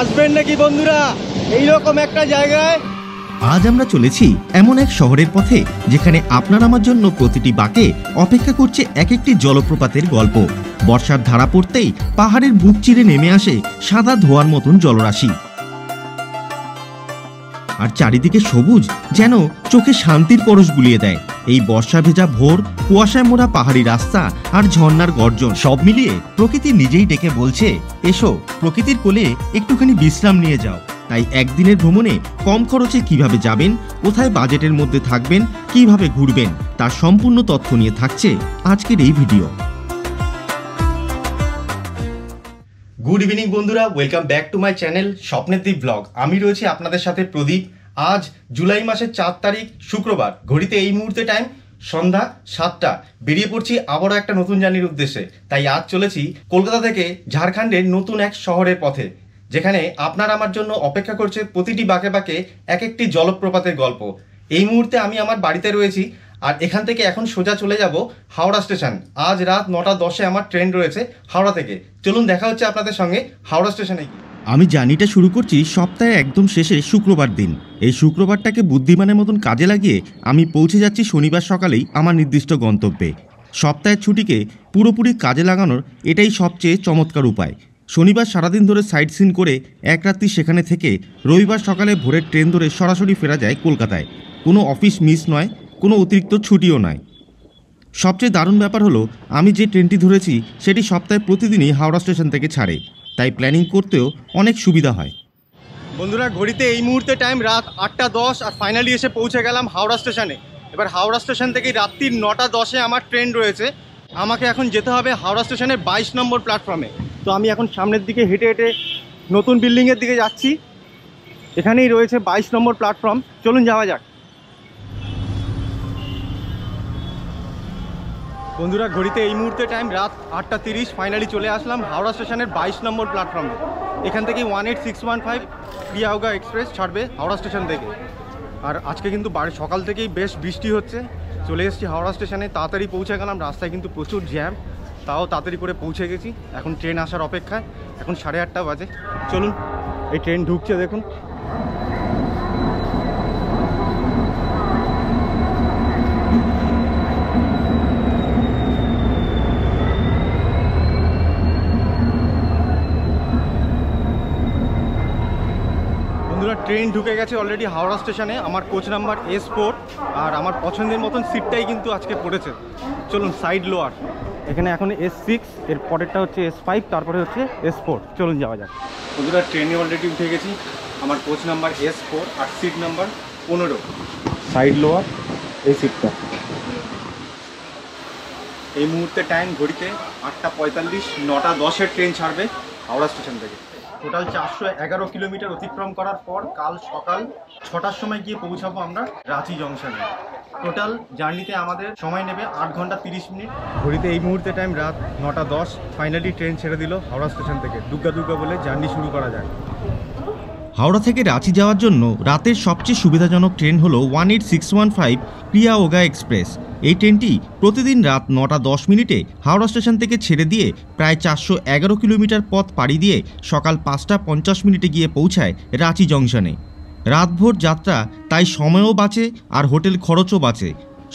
আসবেন নাকি বন্ধুরা এইরকম একটা জায়গায়? আজ আমরা চলেছি এমন এক শহরের পথে যেখানে আপনার আমার জন্য প্রতিটি বাঁকে অপেক্ষা করছে এক একটি জলপ্রপাতের গল্প। বর্ষার ধারা পড়তেই পাহাড়ের বুক চিরে নেমে আসে সাদা ধোঁয়ার মতন জলরাশি, আর চারিদিকে সবুজ যেন চোখে শান্তির পরশ বুলিয়ে দেয়। এই বর্ষা ভেজা ভোর, কুয়াশায় মোড়া পাহাড়ি রাস্তা আর ঝর্ণার গর্জন সব মিলিয়ে প্রকৃতি নিজেই ডেকে বলছে, এসো প্রকৃতির কোলে একটুখানি বিশ্রাম নিয়ে যাও। তাই একদিনের ভ্রমণে কম খরচে কিভাবে যাবেন, কোথায় বাজেটের মধ্যে থাকবেন, কিভাবে ঘুরবেন, তার সম্পূর্ণ তথ্য নিয়ে থাকছে আজকের এই ভিডিও। গুড ইভিনিং বন্ধুরা, welcome back to my channel স্বপ্নের দ্বীপ ব্লগ। আমি রয়েছি আপনাদের সাথে প্রদীপ। আজ জুলাই মাসের 4 তারিখ শুক্রবার, ঘড়িতে এই মুহূর্তে টাইম সন্ধ্যা 7টা। বেরিয়ে পড়ছি আবারও একটা নতুন জার্নির উদ্দেশ্যে। তাই আজ চলেছি কলকাতা থেকে ঝাড়খণ্ডের নতুন এক শহরের পথে, যেখানে আপনার আমার জন্য অপেক্ষা করছে প্রতিটি বাঁকে বাঁকে এক একটি জলপ্রপাতের গল্প। এই মুহূর্তে আমি আমার বাড়িতে রয়েছি, আর এখান থেকে এখন সোজা চলে যাব হাওড়া স্টেশন। আজ রাত 9:10-এ আমার ট্রেন রয়েছে হাওড়া থেকে। চলুন দেখা হচ্ছে আপনাদের সঙ্গে হাওড়া স্টেশনে গিয়ে। আমি জার্নিটা শুরু করছি সপ্তাহে একদম শেষে শুক্রবার দিন। এই শুক্রবারটাকে বুদ্ধিমানের মতন কাজে লাগিয়ে আমি পৌঁছে যাচ্ছি শনিবার সকালেই আমার নির্দিষ্ট গন্তব্যে। সপ্তাহের ছুটিকে পুরোপুরি কাজে লাগানোর এটাই সবচেয়ে চমৎকার উপায়। শনিবার সারাদিন ধরে সাইট সিন করে এক রাত্রি সেখানে থেকে রবিবার সকালে ভোরের ট্রেন ধরে সরাসরি ফেরা যায় কলকাতায়। কোনো অফিস মিস নয়, কোনো অতিরিক্ত ছুটিও নয়। সবচেয়ে দারুণ ব্যাপার হলো, আমি যে ট্রেনটি ধরেছি সেটি সপ্তাহে প্রতিদিনই হাওড়া স্টেশন থেকে ছাড়ে, তাই প্ল্যানিং করতেও অনেক সুবিধা হয়। বন্ধুরা, ঘড়িতে এই মুহূর্তে টাইম রাত 8:10, আর ফাইনালি এসে পৌঁছে গেলাম হাওড়া স্টেশনে। এবার হাওড়া স্টেশন থেকে রাত্রি 9:10-এ আমার ট্রেন রয়েছে। আমাকে এখন যেতে হবে হাওড়া স্টেশনের 22 নম্বর প্ল্যাটফর্মে। তো আমি এখন সামনের দিকে হেঁটে হেঁটে নতুন বিল্ডিংয়ের দিকে যাচ্ছি। এখানেই রয়েছে 22 নম্বর প্ল্যাটফর্ম। চলুন যাওয়া যাক। বন্ধুরা, ঘড়িতে এই মুহূর্তে টাইম রাত 8:30। ফাইনালি চলে আসলাম হাওড়া স্টেশনের 22 নম্বর প্ল্যাটফর্মে। এখান থেকে 18615 প্রিয়াওগা এক্সপ্রেস ছাড়বে হাওড়া স্টেশন থেকে। আর আজকে কিন্তু সকাল থেকেই বেশ বৃষ্টি হচ্ছে। চলে এসেছি হাওড়া স্টেশনে, তাড়াতাড়ি পৌঁছে গেলাম। রাস্তায় কিন্তু প্রচুর জ্যাম, তাও তাড়াতাড়ি করে পৌঁছে গেছি। এখন ট্রেন আসার অপেক্ষায়। এখন 8:30 বাজে। চলুন, এই ট্রেন ঢুকছে দেখুন। ট্রেন ঢুকে গেছে অলরেডি হাওড়া স্টেশনে। আমার কোচ নাম্বার S4, আর আমার পছন্দের মতন সিটটাই কিন্তু আজকে পড়েছে। চলুন, সাইড লোয়ার। এখানে এখন S6, এর পরেরটা হচ্ছে S5, তারপরে হচ্ছে S4। চলুন যাওয়া যাক। বন্ধুরা, ট্রেনে অলরেডি উঠে গেছি। আমার কোচ নাম্বার S4 আর সিট নাম্বার 15। সাইড লোয়ার এই সিটটা। এই মুহূর্তে টাইম ঘড়িতে 8:45। 9:10-এর ট্রেন ছাড়বে হাওড়া স্টেশন থেকে। টোটাল 411 কিলোমিটার অতিক্রম করার পর কাল সকাল 6টার সময় গিয়ে পৌঁছাবো আমরা রাঁচি জংশনে। টোটাল জার্নিতে আমাদের সময় নেবে 8 ঘন্টা 30 মিনিট। ঘড়িতে এই মুহূর্তে টাইম রাত 9:10। ফাইনালি ট্রেন ছেড়ে দিল হাওড়া স্টেশন থেকে। দুর্গা দুর্গা বলে জার্নি শুরু করা যায়। হাওড়া থেকে রাঁচি যাওয়ার জন্য রাতের সবচেয়ে সুবিধাজনক ট্রেন হলো 18615 প্রিয়াওগা এক্সপ্রেস। এই ট্রেনটি প্রতিদিন রাত 9:10 হাওড়া স্টেশন থেকে ছেড়ে দিয়ে প্রায় 411 কিলোমিটার পথ পাড়ি দিয়ে সকাল 5:50 গিয়ে পৌঁছায় রাঁচি জংশনে। রাতভর যাত্রা, তাই সময়ও বাঁচে আর হোটেল খরচও বাঁচে।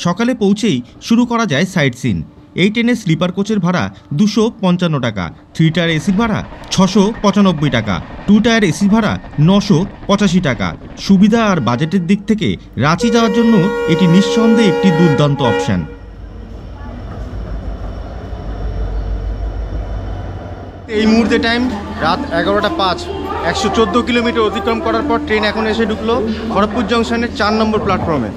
সকালে পৌঁছেই শুরু করা যায় সাইট সিন। এই ট্রেনের স্লিপার কোচের ভাড়া 255 টাকা, 3 টায়ার এসির ভাড়া 695 টাকা, 2 টায়ার এসির ভাড়া 985 টাকা। সুবিধা আর বাজেটের দিক থেকে রাঁচি যাওয়ার জন্য এটি নিঃসন্দেহে একটি দুর্দান্ত অপশান। এই মুহূর্তে টাইম রাত 11:05। 114 কিলোমিটার অতিক্রম করার পর ট্রেন এখন এসে ঢুকলো খড়গপুর জংশনের 4 নম্বর প্ল্যাটফর্মে।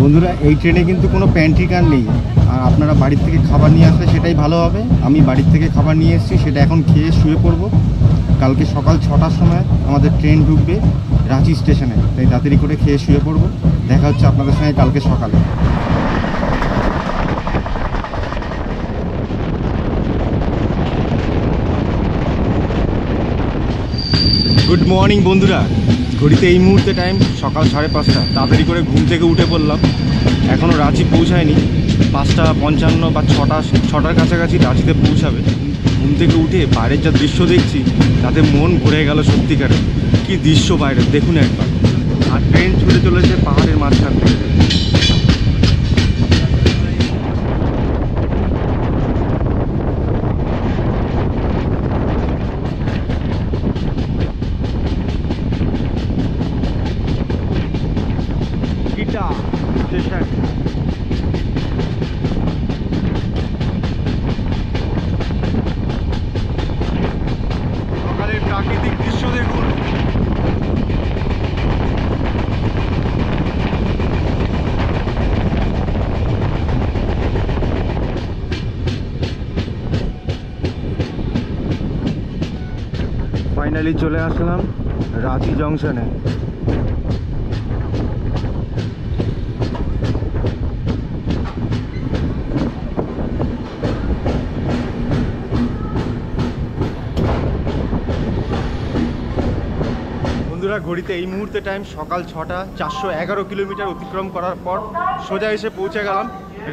বন্ধুরা, এই ট্রেনে কিন্তু কোনো প্যান্ট্রি কার নেই, আর আপনারা বাড়ির থেকে খাবার নিয়ে আসলে সেটাই ভালো হবে। আমি বাড়ির থেকে খাবার নিয়ে এসেছি, সেটা এখন খেয়ে শুয়ে পড়বো। কালকে সকাল 6টার সময় আমাদের ট্রেন ঢুকবে রাঁচি স্টেশনে, তাই তাড়াতাড়ি করে খেয়ে শুয়ে পড়বো। দেখা হচ্ছে আপনাদের সঙ্গে কালকে সকালে। গুড মর্নিং বন্ধুরা, ঘড়িতে এই মুহূর্তে টাইম সকাল 5:30। তাড়াতাড়ি করে ঘুম থেকে উঠে পড়লাম। এখনও রাঁচি পৌঁছায়নি। 5:55 বা 6টার কাছাকাছি রাঁচিতে পৌঁছাবে। ঘুম থেকে উঠে বাইরের যা দৃশ্য দেখছি তাতে মন ভরে গেল সত্যিকারে। কি দৃশ্য বাইরে দেখুন একবার। আর ট্রেন ছুটে চলেছে পাহাড়ের মাঝখান থেকে। স্টেশন সকালের প্রাকৃতিক দৃশ্য দেখুন। ফাইনালি চলে আসলাম রাঁচি জংশনে। বন্ধুরা ঘড়িতে এই মুহূর্তে টাইম সকাল 6টা, 411 কিলোমিটার অতিক্রম করার পর সোজা এসে পৌঁছে গেলাম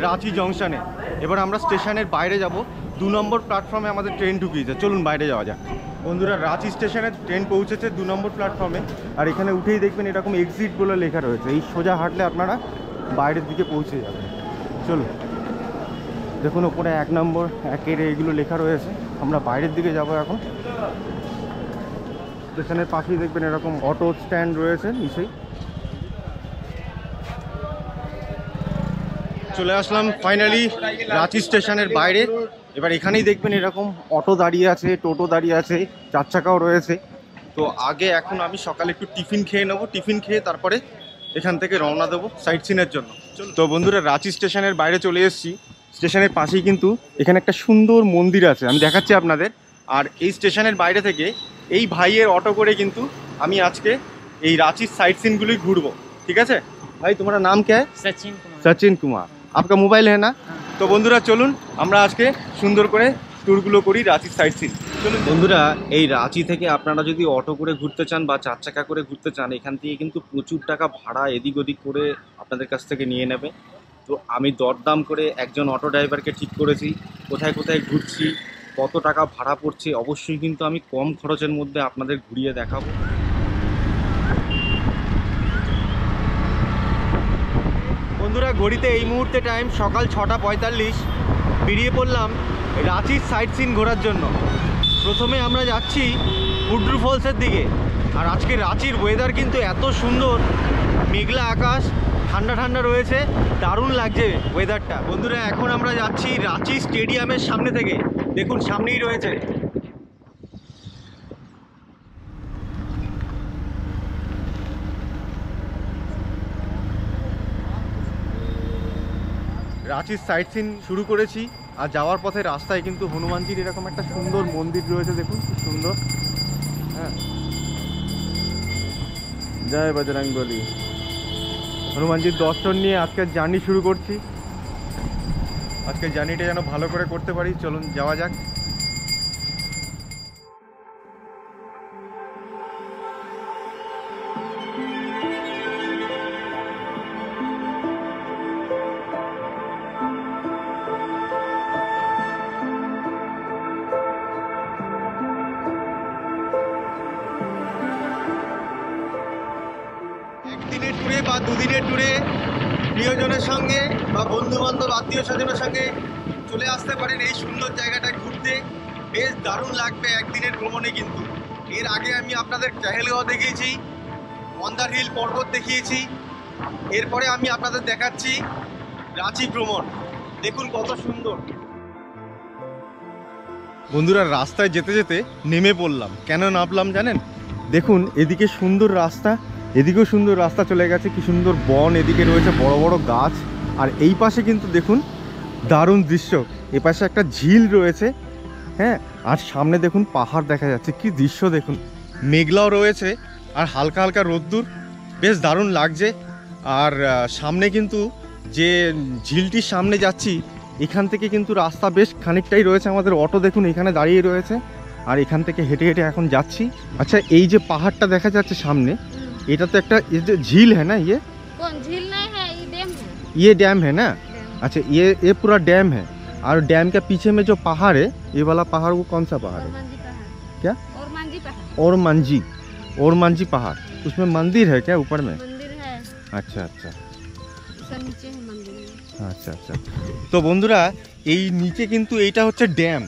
রাঁচি জংশনে। এবার আমরা স্টেশনের বাইরে যাব। 2 নম্বর প্ল্যাটফর্মে আমাদের ট্রেন ঢুকিয়েছে, চলুন বাইরে যাওয়া যাক। বন্ধুরা রাঁচি স্টেশনে ট্রেন পৌঁছেছে 2 নম্বর প্ল্যাটফর্মে। আর এখানে উঠেই দেখবেন এরকম এক্সিট বলে লেখা রয়েছে। এই সোজা হাঁটলে আপনারা বাইরের দিকে পৌঁছে যাবেন। চলুন দেখুন ওপরে 1 নম্বর 1-এর এইগুলো লেখা রয়েছে। আমরা বাইরের দিকে যাব এখন। স্টেশনের পাশেই দেখবেন এরকম অটো স্ট্যান্ড রয়েছে নিচেই। চলে আসলাম ফাইনালি রাঁচি স্টেশনের বাইরে। এবার এখানেই দেখবেন এরকম অটো দাঁড়িয়ে আছে, টোটো দাঁড়িয়ে আছে, 4 চাকাও রয়েছে। তো আগে এখন আমি সকালে একটু টিফিন খেয়ে নেবো। টিফিন খেয়ে তারপরে এখান থেকে রওনা দেবো সাইট সিনের জন্য। তো বন্ধুরা রাঁচি স্টেশনের বাইরে চলে এসেছি। স্টেশনের পাশেই কিন্তু এখানে একটা সুন্দর মন্দির আছে, আমি দেখাচ্ছি আপনাদের। আর এই স্টেশনের বাইরে থেকে এই ভাইয়ের অটো করে কিন্তু আমি আজকে এই রাঁচির সাইট সিনগুলি ঘুরবো। ঠিক আছে ভাই, তোমার নাম কে? সচিন কুমার। আপনার মোবাইল হ্যাঁ না? তো বন্ধুরা চলুন আমরা আজকে সুন্দর করে ট্যুরগুলো করি রাঁচির সাইট সিন। চলুন বন্ধুরা, এই রাঁচি থেকে আপনারা যদি অটো করে ঘুরতে চান বা 4 চাকা করে ঘুরতে চান, এখান থেকে কিন্তু প্রচুর টাকা ভাড়া এদিক ওদিক করে আপনাদের কাছ থেকে নিয়ে নেবে। তো আমি দরদাম করে একজন অটো ড্রাইভারকে ঠিক করেছি, কোথায় কোথায় ঘুরছি, কত টাকা ভাড়া পড়ছে। অবশ্যই কিন্তু আমি কম খরচের মধ্যে আপনাদের ঘুরিয়ে দেখাবো। বন্ধুরা ঘড়িতে এই মুহূর্তে টাইম সকাল 6টা 45। বেরিয়ে পড়লাম রাঁচির সাইট সিন ঘোরার জন্য। প্রথমে আমরা যাচ্ছি হুড্রু ফলসের দিকে। আর আজকে রাঁচির ওয়েদার কিন্তু এত সুন্দর, মেঘলা আকাশ, ঠান্ডা ঠান্ডা রয়েছে, দারুণ লাগছে ওয়েদারটা। বন্ধুরা এখন আমরা যাচ্ছি রাঁচি স্টেডিয়ামের সামনে থেকে। দেখুন সামনেই রয়েছে। রাঁচির সাইট সিন শুরু করেছি। আর যাওয়ার পথে রাস্তায় কিন্তু হনুমানজির এরকম একটা সুন্দর মন্দির রয়েছে, দেখুন খুব সুন্দর। হ্যাঁ, জয় বজরংবলী। হনুমানজির দর্শন নিয়ে আজকের জার্নি শুরু করছি। আজকের জার্নিটা যেন ভালো করে করতে পারি। চলুন যাওয়া যাক। একদিনের ট্যুরে বা দুদিনের ট্যুরে প্রিয়জনের সঙ্গে বা বন্ধু বান্ধব আত্মীয় স্বজনের সঙ্গে চলে আসতে পারেন এই সুন্দর জায়গাটায় ঘুরতে। বেশ দারুণ লাগবে একদিনের ভ্রমণে। কিন্তু এর আগে আমি আপনাদের চাহেলগাঁও দেখিয়েছি, মন্দার হিল পর্বত দেখিয়েছি। এরপরে আমি আপনাদের দেখাচ্ছি রাঁচি ভ্রমণ। দেখুন কত সুন্দর। বন্ধুরা রাস্তায় যেতে যেতে নেমে পড়লাম। কেন নামলাম জানেন? দেখুন এদিকে সুন্দর রাস্তা, এদিকেও সুন্দর রাস্তা চলে গেছে, কি সুন্দর বন, এদিকে রয়েছে বড় বড় গাছ। আর এই পাশে কিন্তু দেখুন দারুণ দৃশ্য, এ পাশে একটা ঝিল রয়েছে। হ্যাঁ, আর সামনে দেখুন পাহাড় দেখা যাচ্ছে, কি দৃশ্য দেখুন। মেঘলাও রয়েছে আর হালকা হালকা রোদ্দুর, বেশ দারুণ লাগছে। আর সামনে কিন্তু যে ঝিলটির সামনে যাচ্ছি, এখান থেকে কিন্তু রাস্তা বেশ খানিকটাই রয়েছে। আমাদের অটো দেখুন এখানে দাঁড়িয়ে রয়েছে। আর এখান থেকে হেঁটে হেঁটে এখন যাচ্ছি। আচ্ছা, এই যে পাহাড়টা দেখা যাচ্ছে সামনে, এটা তো একটা झील है ना? ये कौन झील नहीं है, ये डैम है। ये डैम है ना? अच्छा, ये पूरा डैम है। और डैम के पीछे में जो पहाड़ है, ये वाला पहाड़ वो कौन सा पहाड़ है? ओरमांझी पहाड़। क्या? ओरमांझी पहाड़। ओरमांझी पहाड़। उसमें मंदिर है क्या ऊपर में? मंदिर है, अच्छा अच्छा उसके नीचे है मंदिर। আচ্ছা আচ্ছা। তো বন্ধুরা, এই নিচে কিন্তু এইটা হচ্ছে ড্যাম,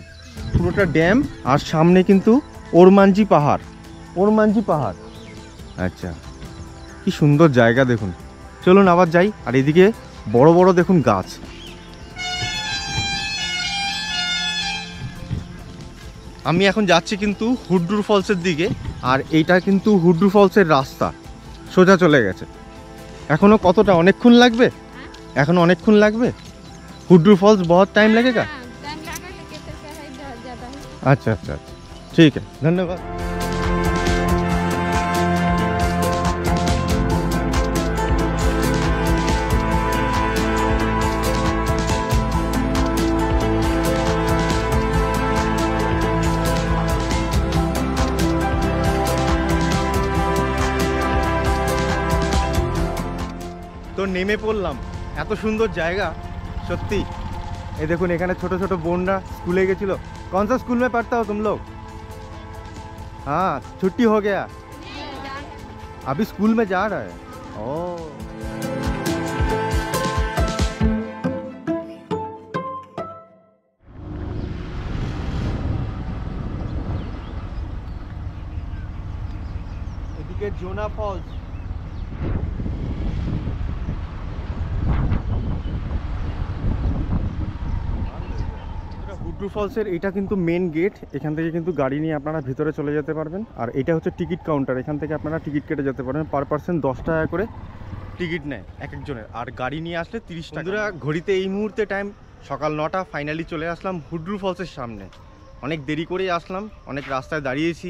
পুরোটা ড্যাম, আর সামনে কিন্তু ওরমাঞ্জি পাহাড়। আচ্ছা, কি সুন্দর জায়গা দেখুন। চলুন আবার যাই। আর এদিকে বড় বড় দেখুন গাছ। আমি এখন যাচ্ছি কিন্তু হুড্রু ফলসের দিকে, আর এইটা কিন্তু হুড্রু ফলসের রাস্তা, সোজা চলে গেছে। এখনো কতটা, অনেকক্ষণ লাগবে? এখনো অনেকক্ষণ লাগবে? हुड्रू फॉल्स बहुत टाइम लगेगा? टाइम लगा, लेकिन तो क्या है, ज्यादा है। अच्छा अच्छा अच्छा, ठीक है, धन्यवाद। তো নেমে পড়লাম, এত সুন্দর জায়গা সত্যি। এই দেখুন এখানে ছোট ছোট বোনরা স্কুলে গেছিল। कौन सा स्कूल में पढ़ता हो तुम लोग? हाँ, छुट्टी हो गया, अभी स्कूल में जा रहा है। ओ এদিকে জোনা ফলস। হুড্রু ফলসের এটা কিন্তু মেন গেট, এখান থেকে কিন্তু গাড়ি নিয়ে আপনারা ভিতরে চলে যেতে পারবেন। আর এটা হচ্ছে টিকিট কাউন্টার, এখান থেকে আপনারা টিকিট কেটে যেতে পারবেন। পার পার্সন 10 টাকা করে টিকিট নেয় এক একজনের, আর গাড়ি নিয়ে আসলে 30 টাকা। বন্ধুরা, ঘড়িতে এই মুহূর্তে টাইম সকাল 9টা। ফাইনালি চলে আসলাম হুড্রু ফলসের সামনে। অনেক দেরি করেই আসলাম, অনেক রাস্তায় দাঁড়িয়েছি,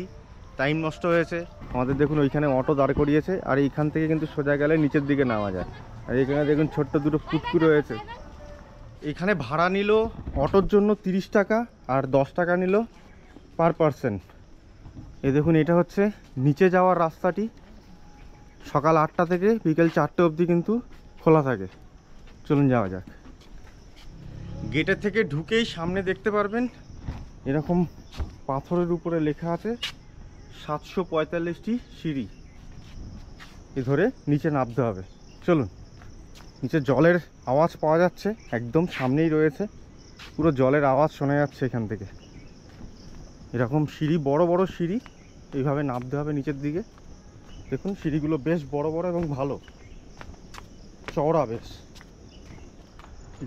টাইম নষ্ট হয়েছে আমাদের। দেখুন ওইখানে অটো দাঁড় করিয়েছে, আর এইখান থেকে কিন্তু সোজা গেলে নিচের দিকে নামা যায়। আর এখানে দেখুন ছোট্ট দুটো পুটকু রয়েছে। এখানে ভাড়া নিল অটোর জন্য 30 টাকা, আর 10 টাকা নিল পার পার্সন। এই দেখুন এটা হচ্ছে নিচে যাওয়ার রাস্তাটি। সকাল 8টা থেকে বিকেল 4টে অবধি কিন্তু খোলা থাকে। চলুন যাওয়া যাক। গেটের থেকে ঢুকেই সামনে দেখতে পারবেন এরকম পাথরের উপরে লেখা আছে 745টি সিঁড়ি। এ ধরে নিচে নামতে হবে। চলুন। নিচে জলের আওয়াজ পাওয়া যাচ্ছে, একদম সামনেই রয়েছে, পুরো জলের আওয়াজ শোনা যাচ্ছে এখান থেকে। এরকম সিঁড়ি, বড় বড় সিঁড়ি, এইভাবে নামতে হবে নিচের দিকে। দেখুন সিঁড়িগুলো বেশ বড় বড় এবং ভালো চওড়া বেশ।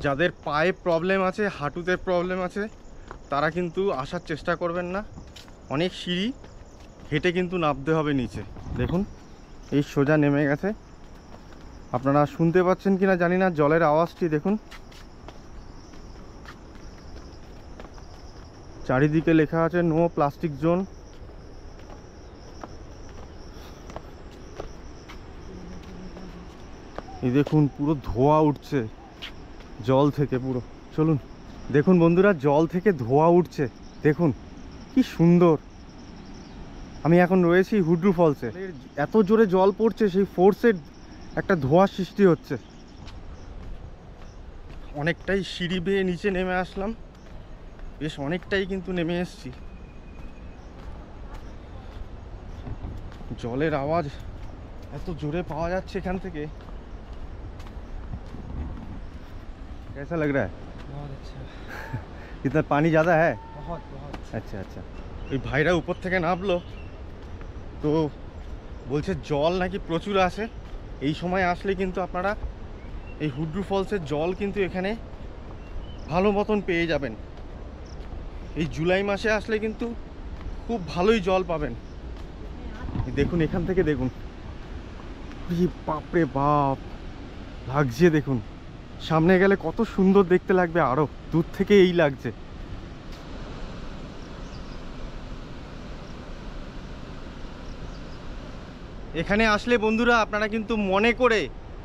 যাদের পায়ে প্রবলেম আছে, হাঁটুতে প্রবলেম আছে, তারা কিন্তু আসার চেষ্টা করবেন না। অনেক সিঁড়ি হেঁটে কিন্তু নামতে হবে নিচে। দেখুন এই সোজা নেমে গেছে। আপনারা শুনতে পাচ্ছেন কিনা জানি না জলের আওয়াজটি। দেখুন চারিদিকে লেখা আছে নো প্লাস্টিক জোন। এই দেখুন পুরো ধোঁয়া উঠছে জল থেকে পুরো। চলুন দেখুন বন্ধুরা, জল থেকে ধোঁয়া উঠছে, দেখুন কি সুন্দর। আমি এখন রয়েছি হুড্রু ফলসে। এত জোরে জল পড়ছে, সেই ফোর্সের একটা ধোঁয়ার সৃষ্টি হচ্ছে। অনেকটাই সিঁড়ি বেয়ে নিচে নেমে আসলাম, বেশ অনেকটাই কিন্তু নেমে এসেছি। জলের আওয়াজ এত জোরে পাওয়া যাচ্ছে এখান থেকে। कैसा लग रहा है? बहुत अच्छा। इतना पानी ज़्यादा है? बहुत बहुत। আচ্ছা আচ্ছা। ওই ভাইরা উপর থেকে নামলো, তো বলছে জল নাকি প্রচুর আসে। এই সময় আসলে কিন্তু আপনারা এই হুড্রু ফলসের জল কিন্তু এখানে ভালো মতন পেয়ে যাবেন। এই জুলাই মাসে আসলে কিন্তু খুব ভালোই জল পাবেন। দেখুন এখান থেকে দেখুন, বাপরে বাপ লাগছে। দেখুন সামনে গেলে কত সুন্দর দেখতে লাগবে, আরো দূর থেকে এই লাগছে। এখানে আসলে বন্ধুরা আপনারা কিন্তু মনে করে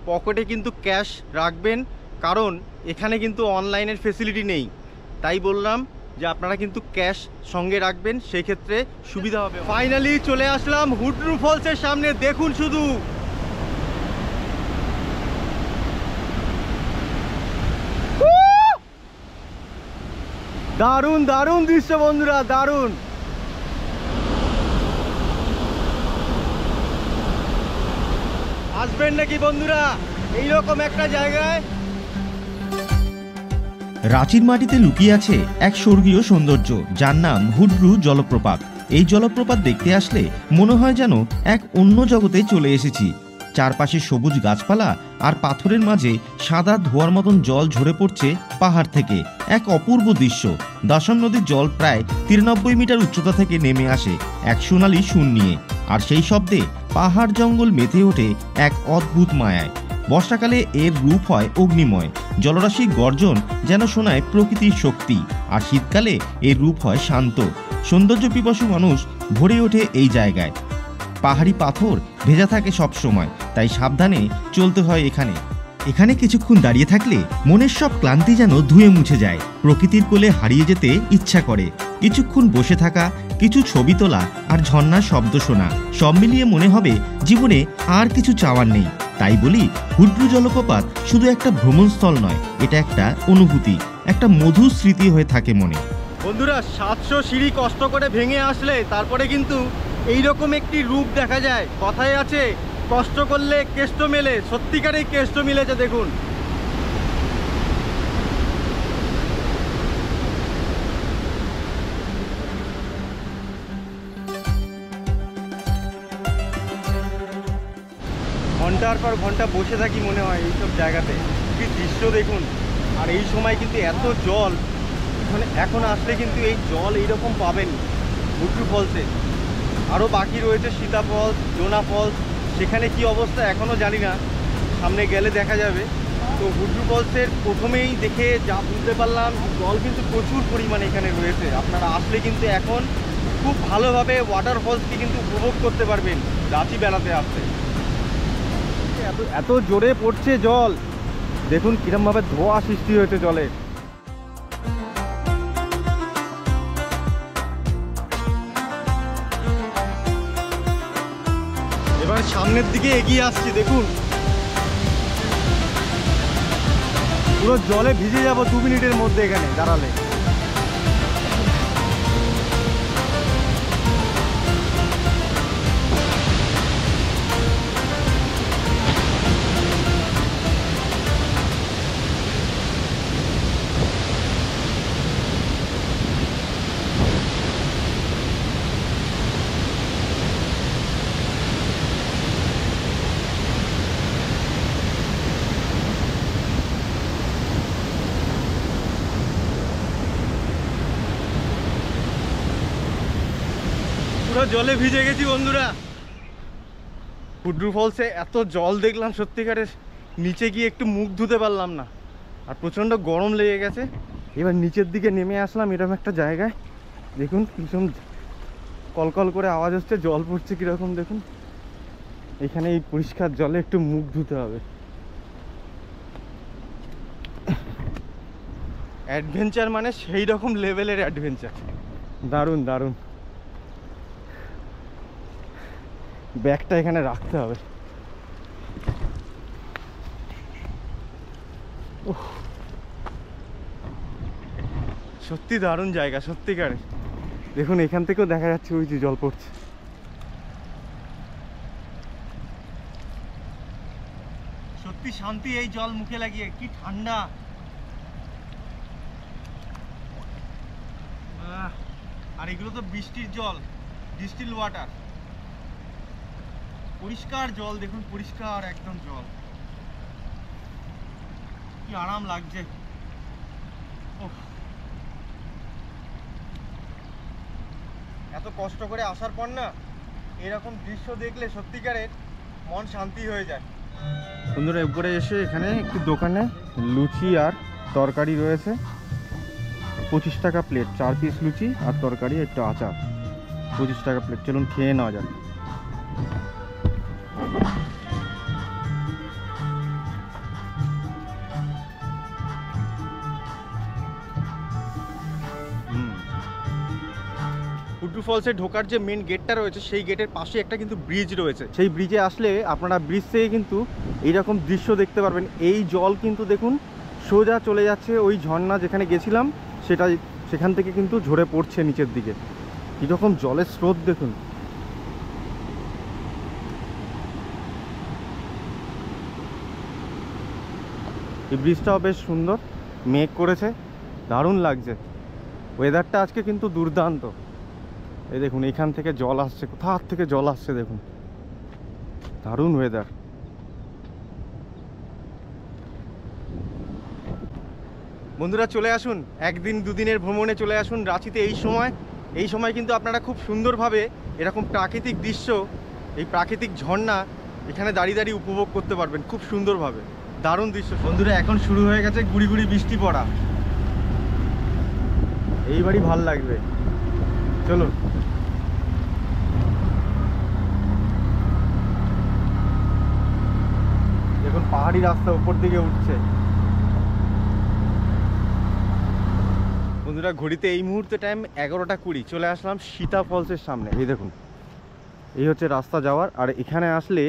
পকেটে কিন্তু ক্যাশ রাখবেন, কারণ এখানে কিন্তু অনলাইনের ফেসিলিটি নেই। তাই বললাম যে আপনারা কিন্তু ক্যাশ সঙ্গে রাখবেন, সেই ক্ষেত্রে সুবিধা হবে। ফাইনালি চলে আসলাম হুড্রু ফলসের সামনে। দেখুন শুধু দারুণ দারুণ দৃশ্য বন্ধুরা, দারুণ। আসবেন নাকি বন্ধুরা এইরকম একটা জায়গায়? রাঁচির মাটিতে লুকিয়ে আছে এক স্বর্গীয় সৌন্দর্য, যার নাম হুড্রু জলপ্রপাত। এই জলপ্রপাত দেখতে আসলে মনে হয় যেন এক অন্য জগতে চলে এসেছি। চারপাশে সবুজ গাছপালা আর পাথরের মাঝে সাদা ধোয়ার মতন জল ঝরে পড়ছে পাহাড় থেকে, এক অপূর্ব দৃশ্য। দশম নদীর জল প্রায় 93 মিটার উচ্চতা থেকে নেমে আসে এক সোনালি সুর নিয়ে, আর সেই শব্দে পাহাড় জঙ্গল মেতে ওঠে এক অদ্ভুত মায়ায়। বর্ষাকালে এর রূপ হয় অগ্নিময়, জলরাশির গর্জন যেন শোনায় প্রকৃতির শক্তি, আর শীতকালে এর রূপ হয় শান্ত। সৌন্দর্য পিপাসু মানুষ ভরে ওঠে এই জায়গায়। পাহাড়ি পাথর ভেজা থাকে সব সময়, তাই সাবধানে চলতে হয় এখানে। এখানে কিছুক্ষণ দাঁড়িয়ে থাকলে মনের সব ক্লান্তি যেন ধুয়ে মুছে যায়। প্রকৃতির কোলে হারিয়ে যেতে ইচ্ছা করে। কিছুক্ষণ বসে থাকা, কিছু ছবি তোলা আর ঝর্ণার শব্দ শোনা, সব মিলিয়ে মনে হবে জীবনে আর কিছু চাওয়ার নেই। তাই বলি, হুড্রু জলপ্রপাত শুধু একটা ভ্রমণস্থল নয়, এটা একটা অনুভূতি, একটা মধুর স্মৃতি হয়ে থাকে মনে। বন্ধুরা 700 সিঁড়ি কষ্ট করে ভেঙে আসলে তারপরে কিন্তু এইরকম একটি রূপ দেখা যায়। কথায় আছে, কষ্ট করলে কেষ্ট মেলে। সত্যিকারেই কেষ্ট মিলেছে দেখুন। ঘন্টার পর ঘন্টা বসে থাকি মনে হয় এইসব জায়গাতে। কি দৃশ্য দেখুন। আর এই সময় কিন্তু এত জল, মানে এখন আসলে কিন্তু এই জল এইরকম পাবেন হুড্রু ফলসে। আরও বাকি রয়েছে সীতা ফলস, ডোনা ফলস, সেখানে কি অবস্থা এখনও জানি না, সামনে গেলে দেখা যাবে। তো হুড্রু ফলসের প্রথমেই দেখে যা বুঝতে পারলাম, জল কিন্তু প্রচুর পরিমাণে এখানে রয়েছে। আপনারা আসলে কিন্তু এখন খুব ভালোভাবে ওয়াটার ফলসকে কিন্তু উপভোগ করতে পারবেন রাঁচি বেড়াতে আসতে। এত এত জোরে পড়ছে জল, দেখুন কিরমভাবে ধোঁয়া সৃষ্টি হয়েছে জলে। এবার সামনের দিকে এগিয়ে আসছি, দেখুন পুরো জলে ভিজে যাব 2 মিনিটের মধ্যে এখানে দাঁড়ালে। পুরো জলে ভিজে গেছি বন্ধুরা। হুড্রু ফলসে এত জল দেখলাম, সত্যিকারের নিচে গিয়ে একটু মুখ ধুতে পারলাম না, আর প্রচণ্ড গরম লেগে গেছে। এবার নিচের দিকে নেমে আসলাম এরকম একটা জায়গায়, দেখুন ভীষণ কলকল করে আওয়াজ হচ্ছে, জল পড়ছে কীরকম দেখুন। এখানে এই পরিষ্কার জলে একটু মুখ ধুতে হবে। অ্যাডভেঞ্চার মানে সেই রকম লেভেলের অ্যাডভেঞ্চার, দারুণ দারুণ। ব্যাগটা এখানে রাখতে হবে। সত্যি দারুণ জায়গা সত্যিকারে। দেখুন এখান থেকেও দেখা যাচ্ছে ওই যে জল পড়ছে। সত্যি শান্তি এই জল মুখে লাগিয়ে, কি ঠান্ডা। আর এগুলো তো বৃষ্টির জল, ডিস্টিল ওয়াটার, পরিষ্কার জল দেখুন, পরিষ্কার একদম জল। কি আরাম লাগছে। এত কষ্ট করে আসার পর না এরকম দৃশ্য দেখলে সত্যিকারের মন শান্তি হয়ে যায়। বন্ধুরা উপরে এসে এখানে একটি দোকানে লুচি আর তরকারি রয়েছে, 25 টাকা প্লেট, 4 পিস লুচি আর তরকারি একটু আচার, 25 টাকা প্লেট। চলুন খেয়ে নেওয়া যাক। হুড্রু ফলসে ঢোকার যে মেন গেটটা রয়েছে সেই গেটের পাশে একটা কিন্তু ব্রিজ রয়েছে। সেই ব্রিজে আসলে আপনারা ব্রিজ থেকে কিন্তু এইরকম দৃশ্য দেখতে পারবেন। এই জল কিন্তু দেখুন সোজা চলে যাচ্ছে ওই ঝর্ণা যেখানে গেছিলাম, সেটা সেখান থেকে কিন্তু ঝরে পড়ছে নিচের দিকে। কীরকম জলের স্রোত দেখুন। এই ব্রিজটাও বেশ সুন্দর, মেঘ করেছে, দারুণ লাগছে। ওয়েদারটা আজকে কিন্তু দুর্দান্ত। এই দেখুন এখান থেকে জল আসছে, কোথার থেকে জল আসছে দেখুন, দারুণ ওয়েদার। বন্ধুরা চলে আসুন, একদিন দুদিনের ভ্রমণে চলে আসুন রাঁচিতে। এই সময় কিন্তু আপনারা খুব সুন্দরভাবে এরকম প্রাকৃতিক দৃশ্য, এই প্রাকৃতিক ঝর্ণা এখানে দাঁড়িয়ে দাঁড়িয়ে উপভোগ করতে পারবেন খুব সুন্দরভাবে। দারুণ দৃশ্য। বন্ধুরা এখন শুরু হয়ে গেছে গুড়ি গুড়ি বৃষ্টি পড়া, এইবারই ভাল লাগবে। চলুন। দেখুন পাহাড়ি রাস্তা উপর দিকে উঠছে। বন্ধুরা ঘড়িতে এই মুহূর্তে টাইম 11:20। চলে আসলাম সীতা ফলসের সামনে। এই দেখুন এই হচ্ছে রাস্তা যাওয়ার। আর এখানে আসলে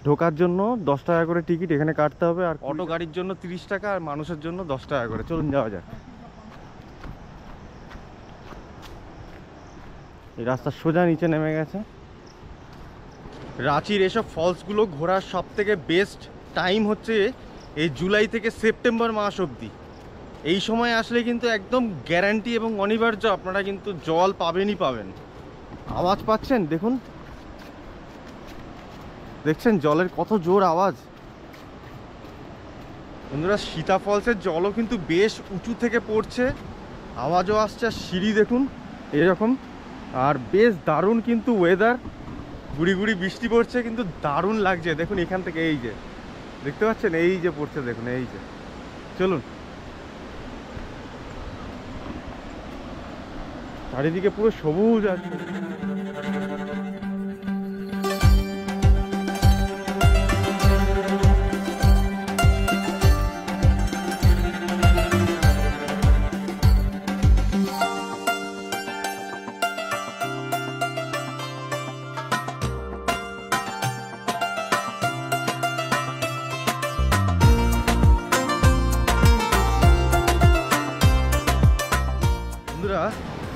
ঢোকার জন্য 10 টাকা করে টিকিট এখানে কাটতে হবে, আর অটো গাড়ির জন্য 30 টাকা, আর মানুষের জন্য 10 টাকা করে। চলুন যাওয়া যাক। এই রাস্তা সোজা নিচে নেমে গেছে। রাঁচির এসব ফলসগুলো ঘোরার সব থেকে বেস্ট টাইম হচ্ছে এই জুলাই থেকে সেপ্টেম্বর মাস অবধি। এই সময় আসলে কিন্তু একদম গ্যারান্টি এবং অনিবার্য আপনারা কিন্তু জল পাবেনই পাবেন। আওয়াজ পাচ্ছেন দেখুন, দেখছেন জলের কত জোর আওয়াজ। বন্ধুরা সীতা ফলসের জলও কিন্তু বেশ উঁচু থেকে পড়ছে, আওয়াজও আসছে। আর সিঁড়ি দেখুন এরকম, আর বেশ দারুণ কিন্তু ওয়েদার। গুড়ি গুড়ি বৃষ্টি পড়ছে, কিন্তু দারুণ লাগছে। দেখুন এখান থেকে এই যে দেখতে পাচ্ছেন, এই যে পড়ছে দেখুন, এই যে। চলুন, চারিদিকে পুরো সবুজ আছে।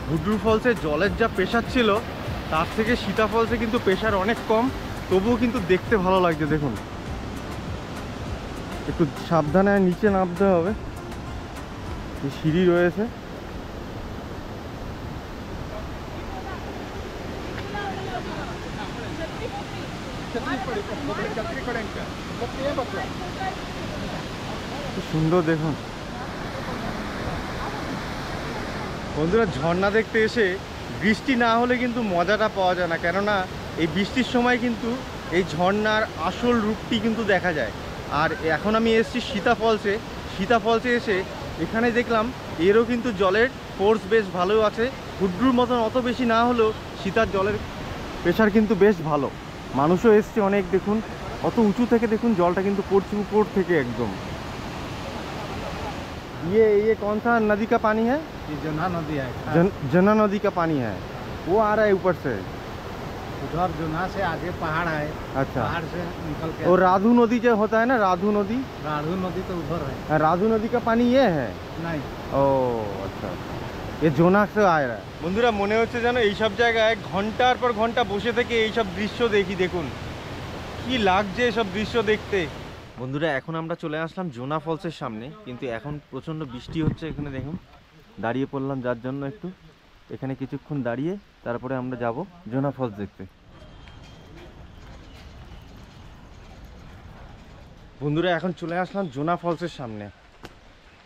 হুড্রু ফলসে জলের যা প্রেশার ছিল তার থেকে সীতা ফলসে কিন্তু প্রেশার অনেক কম, তবুও কিন্তু দেখতে ভালো লাগছে। দেখুন একটু সাবধানে নিচে নামতে হবে, সিঁড়ি রয়েছে। সুন্দর দেখুন। বন্ধুরা ঝর্ণা দেখতে এসে বৃষ্টি না হলে কিন্তু মজাটা পাওয়া যায় না, কেননা এই বৃষ্টির সময় কিন্তু এই ঝর্ণার আসল রূপটি কিন্তু দেখা যায়। আর এখন আমি এসেছি সীতা ফলসে। সীতা ফলসে এসে এখানে দেখলাম এরও কিন্তু জলের ফোর্স বেশ ভালো আছে। হুড্রুর মতন অত বেশি না হলেও সীতার জলের প্রেশার কিন্তু বেশ ভালো। মানুষও এসছে অনেক। দেখুন অত উঁচু থেকে দেখুন জলটা কিন্তু পড়ছে উপর থেকে एकदम। ये कौन सा नदी का पानी है? ये जना नदी है। जना नदी का पानी है, वो आ रहा है ऊपर से। उधर जना से आगे पहाड़ है। अच्छा, पहाड़ से निकल के। और राधू नदी जो होता है ना, राधू नदी तो उधर है। राधू नदी का पानी ये है? नहीं। ও আচ্ছা, এ জোনাক से आ रहा है। বন্ধুরা মনে হচ্ছে যেন এইসব জায়গায় ঘন্টার পর ঘন্টা বসে থেকে এইসব দৃশ্য দেখি। দেখুন কি লাগছে এসব দৃশ্য দেখতে। বন্ধুরা এখন আমরা চলে আসলাম জোনা ফলসের সামনে, কিন্তু এখন প্রচণ্ড বৃষ্টি হচ্ছে। এখানে দেখুন দাঁড়িয়ে পড়লাম যার জন্য একটু, এখানে কিছুক্ষণ দাঁড়িয়ে তারপরে আমরা যাব জোনা ফলস দেখতে। বন্ধুরা এখন চলে আসলাম জোনা ফলসের সামনে,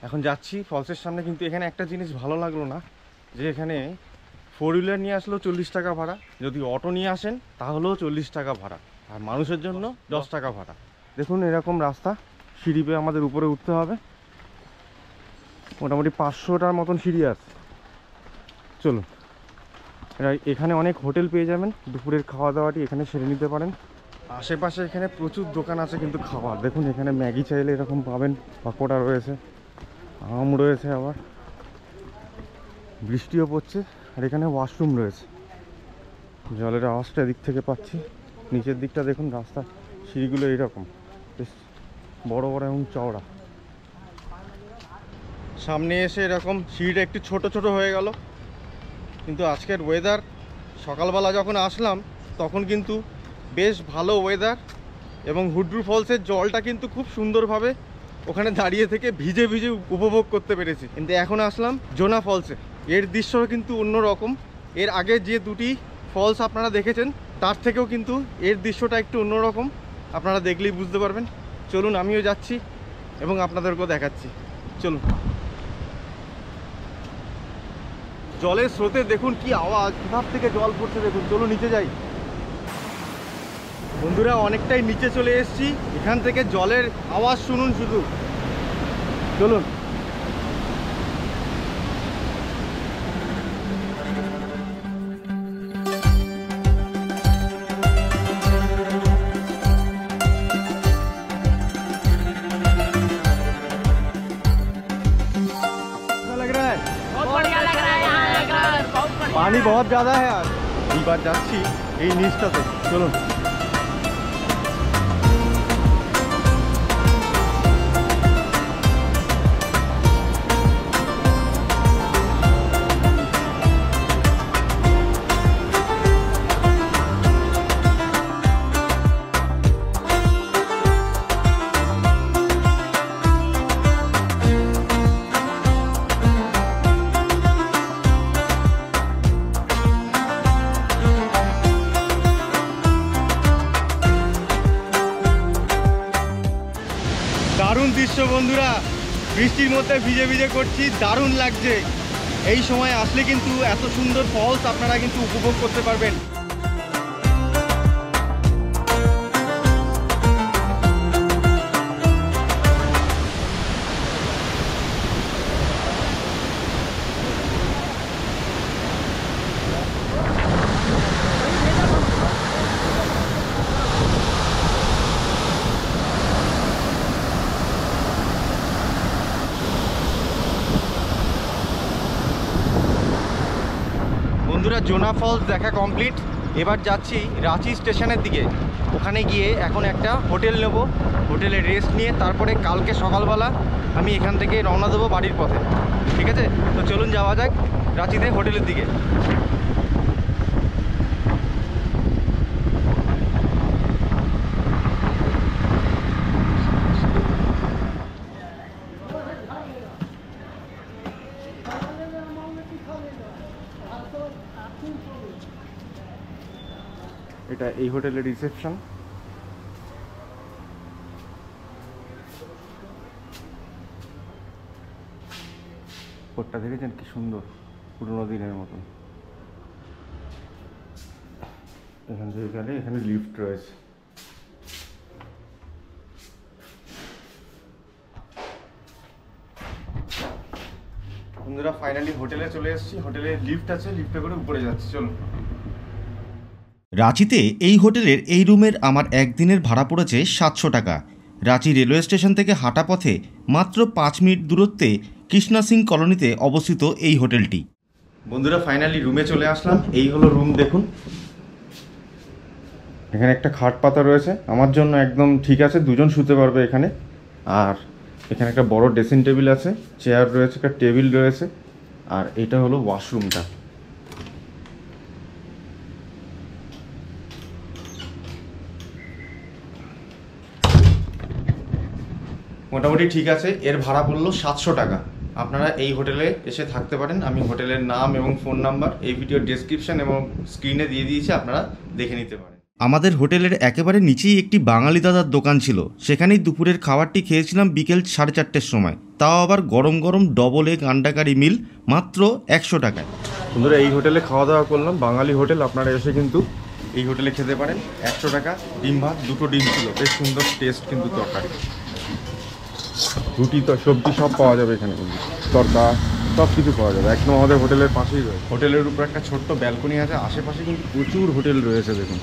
এখন যাচ্ছি ফলসের সামনে। কিন্তু এখানে একটা জিনিস ভালো লাগলো না, যে এখানে 4 হুইলার নিয়ে আসলেও 40 টাকা ভাড়া, যদি অটো নিয়ে আসেন তাহলেও 40 টাকা ভাড়া, আর মানুষের জন্য 10 টাকা ভাড়া। দেখুন এরকম রাস্তা, সিঁড়ি পেয়ে আমাদের উপরে উঠতে হবে। মোটামুটি 500টার মতন সিঁড়ি আছে। চলুন, এখানে অনেক হোটেল পেয়ে যাবেন, দুপুরের খাওয়া দাওয়াটি এখানে সেরে নিতে পারেন। আশেপাশে এখানে প্রচুর দোকান আছে কিন্তু খাবার। দেখুন এখানে ম্যাগি চাইলে এরকম পাবেন, পাকোড়া রয়েছে, আম রয়েছে, আবার বৃষ্টিও পড়ছে। আর এখানে ওয়াশরুম রয়েছে। জলের আওয়াজটা এদিক থেকে পাচ্ছি। নিচের দিকটা দেখুন, রাস্তা সিঁড়িগুলো এইরকম বেশ বড় বড় এবং চওড়া। সামনে এসে এরকম সিঁড়িটা একটু ছোট ছোট হয়ে গেল, কিন্তু আজকের ওয়েদার, সকালবেলা যখন আসলাম তখন কিন্তু বেশ ভালো ওয়েদার, এবং হুড্রু ফলসের জলটা কিন্তু খুব সুন্দরভাবে ওখানে দাঁড়িয়ে থেকে ভিজে ভিজে উপভোগ করতে পেরেছি। কিন্তু এখন আসলাম জোনা ফলসে, এর দৃশ্যটা কিন্তু অন্যরকম। এর আগে যে দুটি ফলস আপনারা দেখেছেন তার থেকেও কিন্তু এর দৃশ্যটা একটু অন্যরকম, আপনারা দেখলেই বুঝতে পারবেন। চলুন আমিও যাচ্ছি এবং আপনাদেরকেও দেখাচ্ছি, চলুন। জলের স্রোতে দেখুন কি আওয়াজ, কোথা থেকে জল পড়ছে দেখুন। চলুন নিচে যাই। বন্ধুরা অনেকটাই নিচে চলে এসেছি, এখান থেকে জলের আওয়াজ শুনুন শুধু, চলুন। लग रहा है बहुत बढ़िया लग रहा है यहाँ आकर, बहुत बढ़िया। पानी बहुत ज़्यादा है आज। এই বার যাচ্ছি এই নিচটাতে, চলুন। দারুণ দৃশ্য বন্ধুরা, বৃষ্টির মধ্যে ভিজে ভিজে করছি, দারুণ লাগছে। এই সময় আসলে কিন্তু এত সুন্দর ফলস আপনারা কিন্তু উপভোগ করতে পারবেন। বন্ধুরা জোনা ফলস দেখা কমপ্লিট, এবার যাচ্ছি রাঁচি স্টেশনের দিকে। ওখানে গিয়ে এখন একটা হোটেল নেব, হোটেলে রেস্ট নিয়ে তারপরে কালকে সকালবেলা আমি এখান থেকে রওনা দেবো বাড়ির পথে। ঠিক আছে, তো চলুন যাওয়া যাক রাঁচিতে হোটেলের দিকে। এটা এই হোটেলের রিসেপশন। কোটটা দেখেছেন কি সুন্দর, পুরোনো দিনের মতন। এখান থেকে গেলে এখানে লিফট রয়েছে। বন্ধুরা ফাইনালি হোটেলে চলে এসেছি, হোটেলে লিফট আছে, লিফটে করে উপরে যাচ্ছি, চলুন। রাঁচিতে এই হোটেলের এই রুমের আমার একদিনের ভাড়া পড়েছে 700 টাকা। রাঁচি রেলওয়ে স্টেশন থেকে হাঁটা পথে মাত্র 5 মিনিট দূরত্বে কৃষ্ণা সিং কলোনিতে অবস্থিত এই হোটেলটি। বন্ধুরা ফাইনালি রুমে চলে আসলাম, এই হলো রুম। দেখুন এখানে একটা খাট পাতা রয়েছে, আমার জন্য একদম ঠিক আছে, দুজন শুতে পারবে এখানে। আর এখানে একটা বড় ড্রেসিং টেবিল আছে, চেয়ার রয়েছে, একটা টেবিল রয়েছে, আর এটা হলো ওয়াশরুমটা। মোটামুটি ঠিক আছে। এর ভাড়া পড়লো 700 টাকা। আপনারা এই হোটেলে এসে থাকতে পারেন। আমি হোটেলের নাম এবং ফোন নাম্বার এই ভিডিওর ডেসক্রিপশন এবং স্ক্রিনে দিয়ে দিয়েছি, আপনারা দেখে নিতে পারেন। আমাদের হোটেলের একেবারে নিচেই একটি বাঙালি দাদার দোকান ছিল, সেখানেই দুপুরের খাবারটি খেয়েছিলাম বিকেল 4:30-র সময়, তাও আবার গরম গরম ডবল এগ আন্ডাকারি মিল মাত্র 100 টাকায়। বন্ধুরা এই হোটেলে খাওয়া দাওয়া করলাম, বাঙালি হোটেল, আপনারা এসে কিন্তু এই হোটেলে খেতে পারেন। 100 টাকা, ডিম ভাত, দুটো ডিম ছিল, বেশ সুন্দর টেস্ট কিন্তু তরকারি, রুটি তো সবজি সব পাওয়া যাবে এখানে, কিন্তু তরকা সব কিছু পাওয়া যাবে, একদম আমাদের হোটেলের পাশেই রয়েছে। হোটেলের উপর একটা ছোট্ট ব্যালকনি আছে, আশেপাশে কিন্তু প্রচুর হোটেল রয়েছে, দেখুন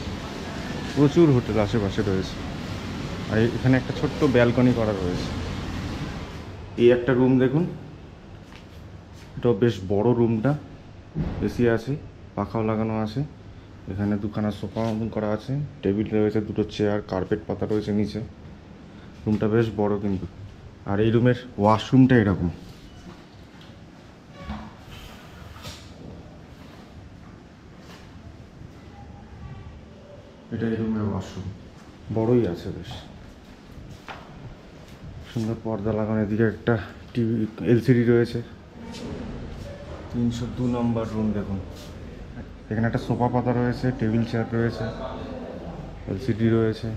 প্রচুর হোটেল আশেপাশে রয়েছে। আর এখানে একটা ছোট্ট ব্যালকনি করা রয়েছে। এই একটা রুম দেখুন, এটাও বেশ বড় রুমটা, এসি আছে, পাখাও লাগানো আছে, এখানে দুখানা সোফা মতন করা আছে, টেবিল রয়েছে, দুটো চেয়ার, কার্পেট পাতা রয়েছে নিচে। রুমটা বেশ বড় কিন্তু। আর এই রুমের ওয়াশরুমটা এরকম, এটা এই রুমের ওয়াশরুম, বড়ই আছে বেশ সুন্দর পর্দা লাগানো। এদিকে একটা টিভি এলসিডি রয়েছে। 302 নম্বর রুম দেখুন, এখানে একটা সোফা পাতা রয়েছে, টেবিল চেয়ার রয়েছে, এলসিডি রয়েছে।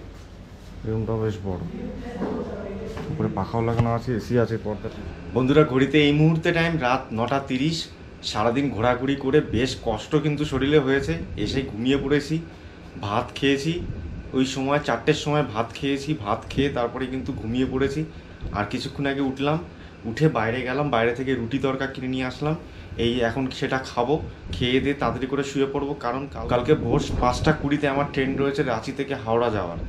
রুমটাও বেশ বড়, উপরে পাখাও লাগানো আছে, এসি আছে পর্দাতে। বন্ধুরা ঘড়িতে এই মুহূর্তে টাইম রাত 9:30। সারাদিন ঘোরাঘুরি করে বেশ কষ্ট কিন্তু শরীরে হয়েছে, এসে ঘুমিয়ে পড়েছি। ভাত খেয়েছি ওই সময় 4টের সময় ভাত খেয়েছি, ভাত খেয়ে তারপরে কিন্তু ঘুমিয়ে পড়েছি। আর কিছুক্ষণ আগে উঠলাম, উঠে বাইরে গেলাম, বাইরে থেকে রুটি তরকা কিনে নিয়ে আসলাম। এই এখন সেটা খাবো, খেয়ে দিয়ে তাড়াতাড়ি করে শুয়ে পড়বো, কারণ কালকে ভোর 5:20-তে আমার ট্রেন রয়েছে রাঁচি থেকে হাওড়া যাওয়ার।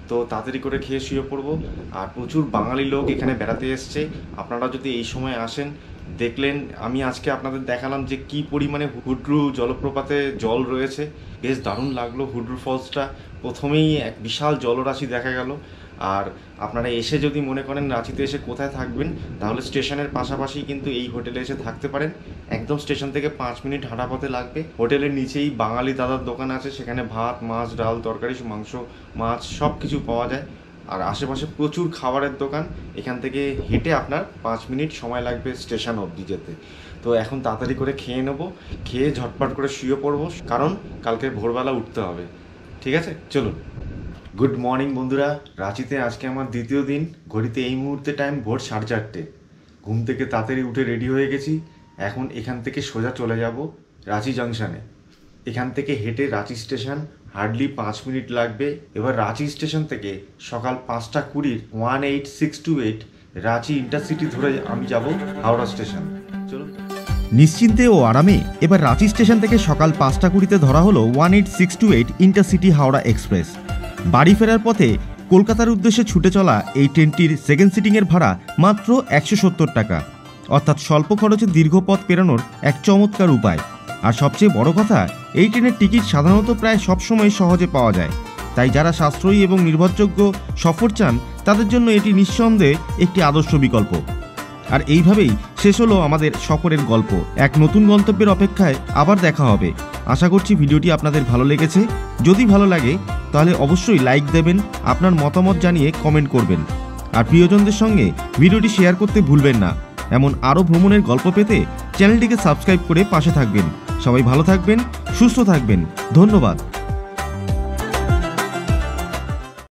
তো তাড়াতাড়ি করে খেয়ে শুয়ে পড়বো। আর প্রচুর বাঙালি লোক এখানে বেড়াতে এসছে। আপনারা যদি এই সময় আসেন, দেখলেন আমি আজকে আপনাদের দেখালাম যে কি পরিমাণে হুড্রু জলপ্রপাতে জল রয়েছে। বেশ দারুণ লাগলো হুড্রু ফলসটা। প্রথমেই এক বিশাল জলরাশি দেখা গেল। আর আপনারা এসে যদি মনে করেন রাঁচিতে এসে কোথায় থাকবেন, তাহলে স্টেশনের পাশাপাশি কিন্তু এই হোটেলে এসে থাকতে পারেন। একদম স্টেশন থেকে 5 মিনিট হাঁটা পথে লাগবে। হোটেলের নিচেই বাঙালি দাদার দোকান আছে, সেখানে ভাত, মাছ, ডাল, তরকারি, মাংস, মাছ সব কিছু পাওয়া যায়। আর আশেপাশে প্রচুর খাবারের দোকান। এখান থেকে হেঁটে আপনার 5 মিনিট সময় লাগবে স্টেশন অবধি যেতে। তো এখন তাড়াতাড়ি করে খেয়ে নেবো, খেয়ে ঝটপট করে শুয়ে পড়বো, কারণ কালকে ভোরবেলা উঠতে হবে। ঠিক আছে, চলুন। গুড মর্নিং বন্ধুরা, রাঁচিতে আজকে আমার দ্বিতীয় দিন। ঘড়িতে এই মুহূর্তে টাইম ভোর 4:30। ঘুম থেকে তাড়াতাড়ি উঠে রেডি হয়ে গেছি। এখন এখান থেকে সোজা চলে যাব রাঁচি জাংশনে। এখান থেকে হেঁটে রাঁচি স্টেশন হার্ডলি 5 মিনিট লাগবে। এবার রাঁচি স্টেশন থেকে সকাল 5:20 18628 রাঁচি ইন্টারসিটি ধরে আমি যাব হাওড়া স্টেশন। চলুন। নিশ্চিন্তে ও আরামে এবার রাঁচি স্টেশন থেকে সকাল 5:20 ধরা হলো 18628 ইন্টারসিটি হাওড়া এক্সপ্রেস। বাড়ি ফেরার পথে কলকাতার উদ্দেশ্যে ছুটে চলা এই ট্রেনটির সেকেন্ড সিটিংয়ের ভাড়া মাত্র 170 টাকা, অর্থাৎ স্বল্প খরচে দীর্ঘ পথ পেরানোর এক চমৎকার উপায়। আর সবচেয়ে বড় কথা, এই ট্রেনের টিকিট সাধারণত প্রায় সবসময় সহজে পাওয়া যায়। তাই যারা সাশ্রয়ী এবং নির্ভরযোগ্য সফর চান, তাদের জন্য এটি নিঃসন্দেহে একটি আদর্শ বিকল্প। আর এইভাবেই শেষ হলো আমাদের সফরের গল্প। এক নতুন গন্তব্যের অপেক্ষায় আবার দেখা হবে। আশা করছি ভিডিওটি আপনাদের ভালো লেগেছে। যদি ভালো লাগে তাহলে অবশ্যই লাইক দেবেন, আপনার মতামত জানিয়ে কমেন্ট করবেন। আর প্রিয়জনদের সঙ্গে ভিডিওটি শেয়ার করতে ভুলবেন না। এমন আরও ভ্রমণের গল্প পেতে চ্যানেলটিকে সাবস্ক্রাইব করে পাশে থাকবেন। সবাই ভালো থাকবেন, সুস্থ থাকবেন। ধন্যবাদ।